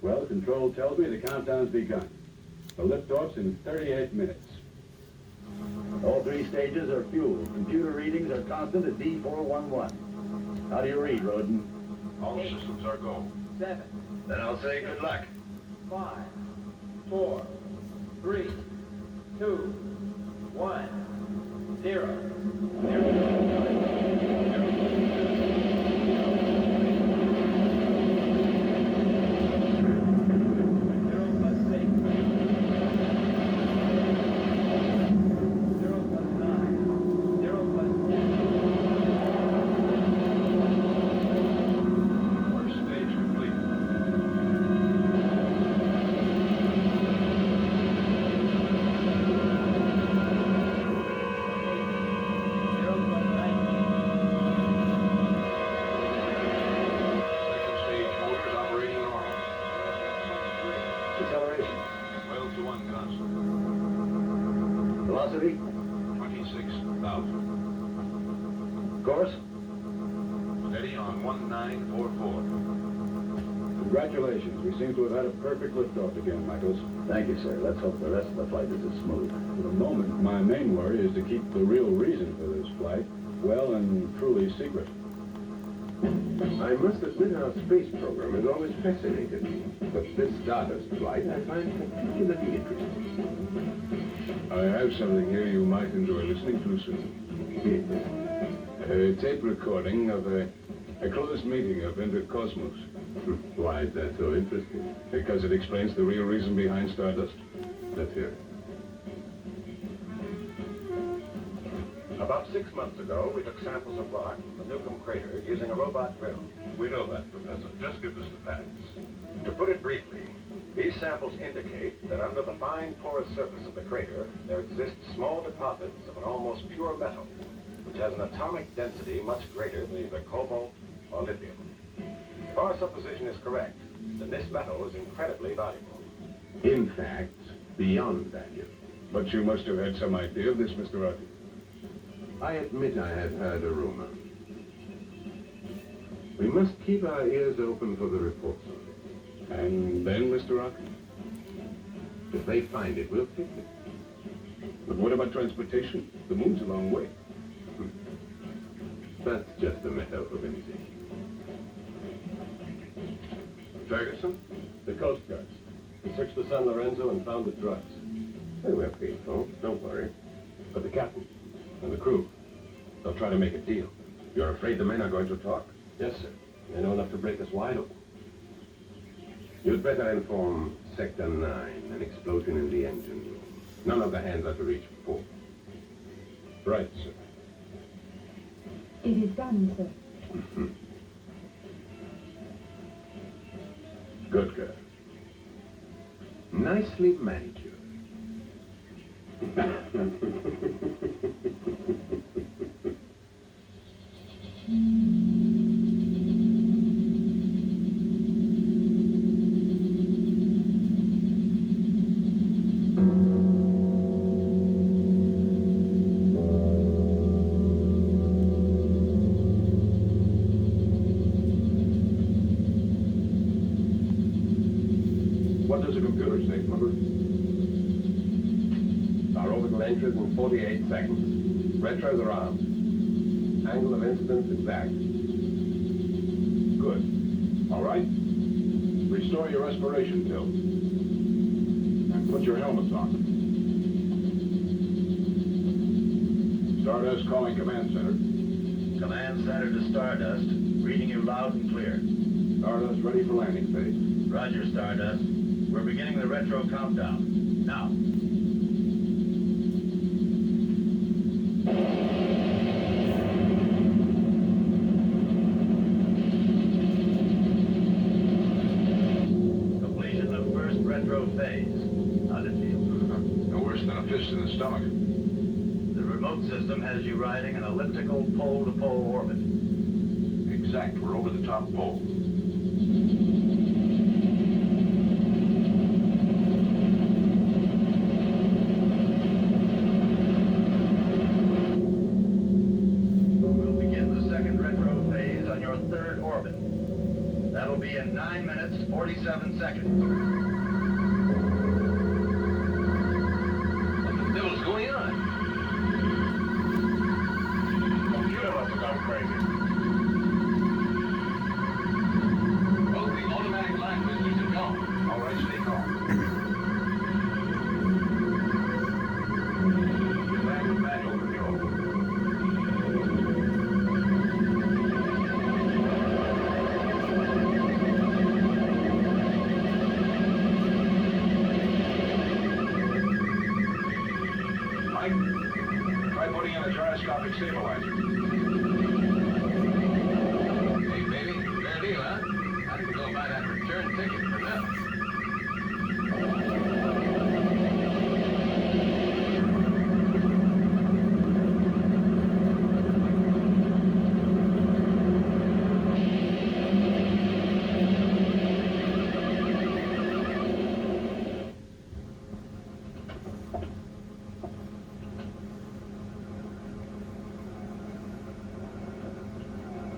Well, control tells me the countdown's begun. The liftoff's in 38 minutes. All three stages are fuel. Computer readings are constant at D411. How do you read, Roden? All systems are go. 7. Then I'll say good luck. 5, 4, 3, 2, 1, 0. Velocity? 26,000. Course? Steady on 1944. Congratulations. We seem to have had a perfect liftoff again, Michaels. Thank you, sir. Let's hope the rest of the flight is as smooth. For the moment, my main worry is to keep the real reason for this flight well and truly secret. I must admit our space program has always fascinated me, but this Stardust flight I find particularly interesting. I have something here you might enjoy listening to soon. A tape recording of a closed meeting of Intercosmos. Why is that so interesting? Because it explains the real reason behind Stardust. Let's hear it. About 6 months ago, we took samples of rock from the Newcomb crater using a robot drill. We know that, Professor. Just give us the facts. To put it briefly, these samples indicate that under the fine porous surface of the crater, there exist small deposits of an almost pure metal, which has an atomic density much greater than either cobalt or lithium. If our supposition is correct, then this metal is incredibly valuable. In fact, beyond value. But you must have had some idea of this, Mr. Rocky. I admit I have heard a rumor. We must keep our ears open for the reports of it. And then, Mr. Rocky? If they find it, we'll fix it. But what about transportation? The moon's a long way. That's just a matter of organization. Ferguson? The Coast Guards. We searched the San Lorenzo and found the drugs. They were faithful, don't worry. But the captain and the crew, they'll try to make a deal. You're afraid the men are going to talk? Yes, sir. They know enough to break us wide open. You'd better inform Sector 9, an explosion in the engine room. None of the hands are to reach before. Right, sir. It is done, sir. Good girl. Nicely manicured. What does the computer say, Plumber? Our orbital entries in 48 seconds. Retros are armed. Angle of incidence exact. Good. All right. Restore your respiration, Till. And put your helmets on. Stardust calling Command Center. Command Center to Stardust. Reading you loud and clear. Stardust ready for landing phase. Roger, Stardust. We're beginning the retro countdown. Now. Completion of first retro phase. How'd it feel? No worse than a fist in the stomach. The remote system has you riding an elliptical pole-to-pole orbit. Exact. We're over the top pole. We'll begin the second retro phase on your third orbit. That'll be in 9 9 minutes, 47 seconds. What the devil's going on? Computer must have gone crazy. Both the automatic line whistles are gone. All right, stay calm. Get back to manual control. Mike, try putting in a gyroscopic stabilizer. Hey, baby, fair deal, huh? I can go buy that return ticket for nothing.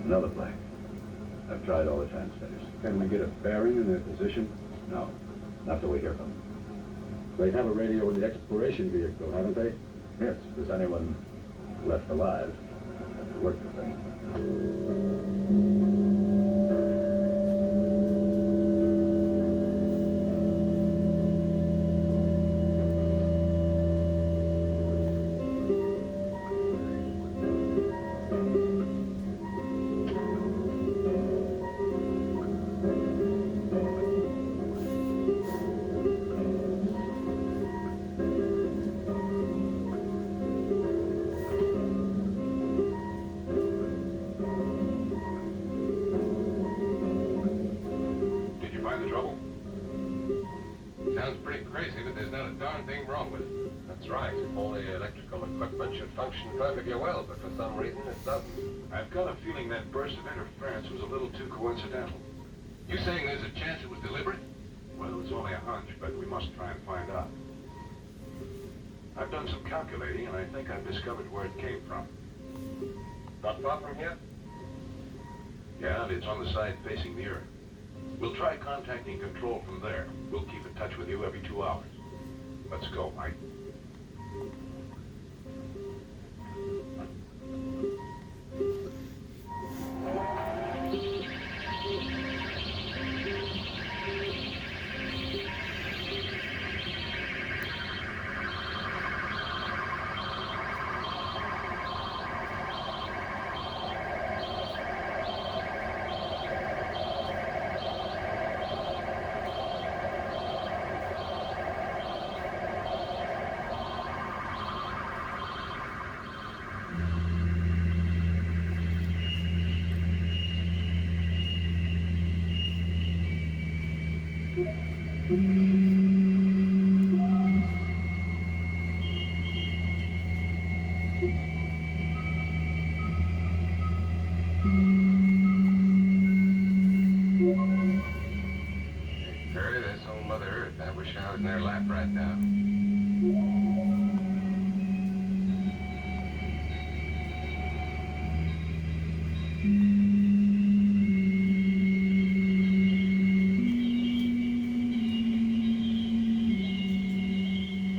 Another flag. I've tried all the transmitters. Can we get a bearing in their position? No, not till we hear from them. They have a radio in the exploration vehicle, haven't they? Yes, if there's anyone left alive, that's to work the thing. Did you find the trouble? Sounds pretty crazy, but there's not a darn thing wrong with it. That's right. All the electrical equipment should function perfectly well, but for some reason it doesn't. I've got a feeling that burst of interference was a little too coincidental. You saying there's a chance it was deliberate? Well, it's only a hunch, but we must try and find out. I've done some calculating, and I think I've discovered where it came from. Not far from here? Yeah, and it's on the side facing the Earth. We'll try contacting control from there. We'll keep in touch with you every 2 hours. Let's go, Mike. Perry, this old Mother Earth, I wish I was in their lap right now.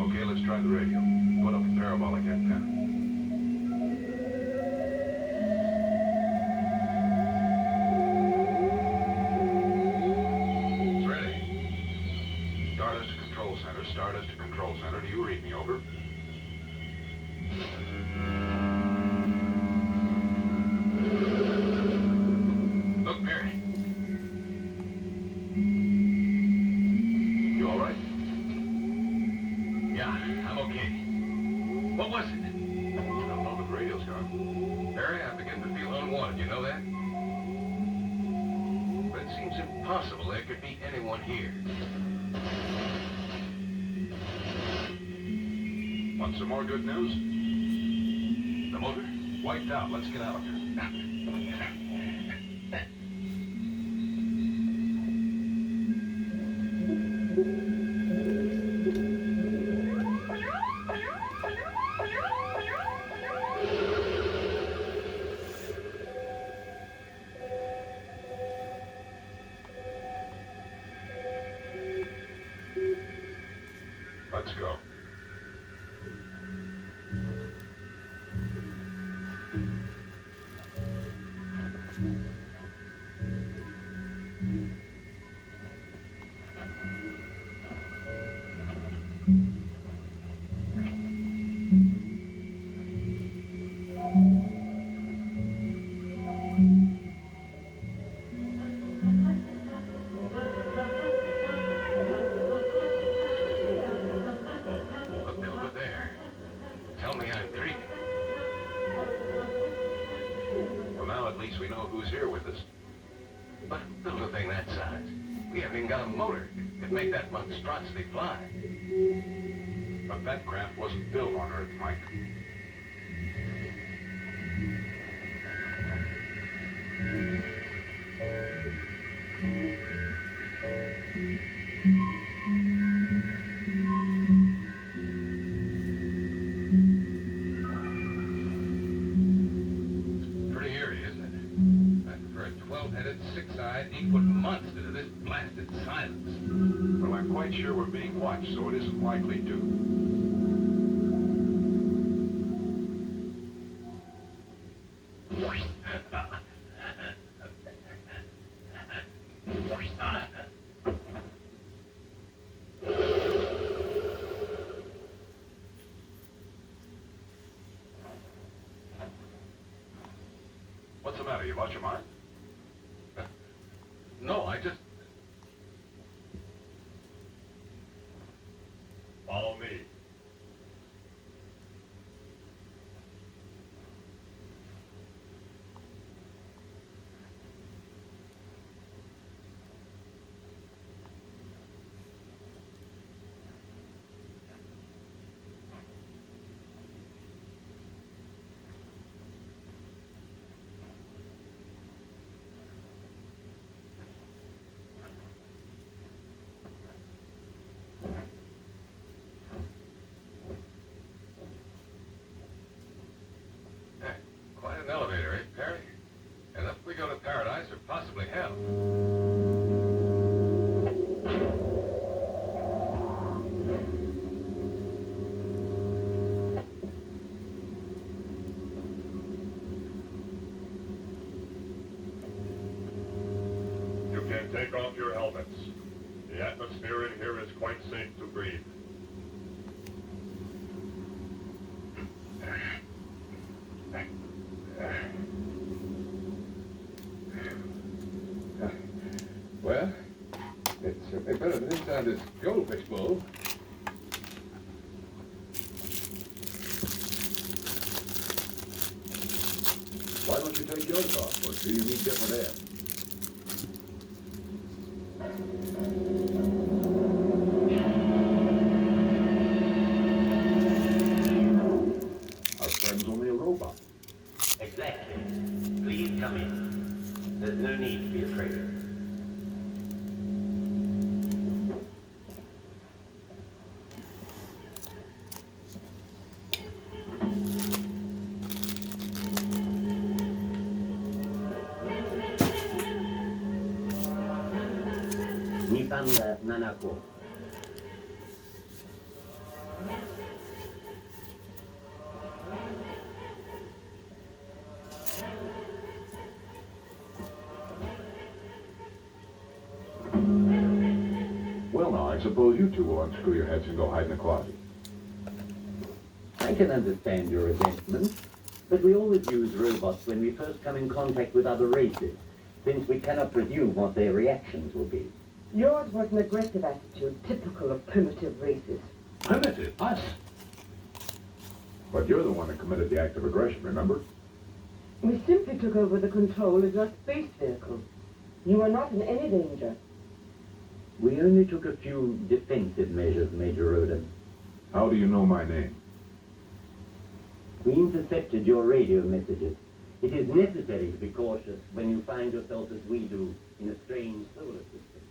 Okay, let's try the radio. Put up a parabolic antenna. It's ready. Stardust to control center. Stardust to control center. Do you read me? Over. Look, Perry. You all right? Yeah, I'm okay. What was it? I don't know, but the radio's gone. Perry, I begin to feel unwanted, you know that? But it seems impossible there could be anyone here. Want some more good news? The motor? Wiped out. Let's get out of here. Let's go. Look over there. Tell me I'm dreaming. Well, now at least we know who's here with us. But build a thing that size. We haven't even got a motor. It'd make that monstrosity fly. But that craft wasn't built on Earth, Mike. Pretty eerie, isn't it? Like for a 12-headed, six-eyed, 8-foot monster to this blasted silence. Well, I'm quite sure we're being watched, so it isn't likely to. What's the matter? You lost your mind? No, I just... Follow me. Quite an elevator, eh, Perry? And up we go to paradise or possibly hell. You can take off your helmets. The atmosphere in here is quite safe to breathe. Well, it's certainly better than inside this goldfish bowl. Why don't you take yours off? Or do you need different air? Our friend's only a robot. Exactly. Please come in. There's no need to be afraid. Nipanda Nanako. Well, now, I suppose you two will unscrew your heads and go hide in the closet. I can understand your resentment, but we always use robots when we first come in contact with other races, since we cannot presume what their reactions will be. Yours was an aggressive attitude, typical of primitive races. Primitive? Us? But you're the one that committed the act of aggression, remember? We simply took over the control of your space vehicle. You are not in any danger. We only took a few defensive measures, Major Roden. How do you know my name? We intercepted your radio messages. It is necessary to be cautious when you find yourself as we do in a strange solar system.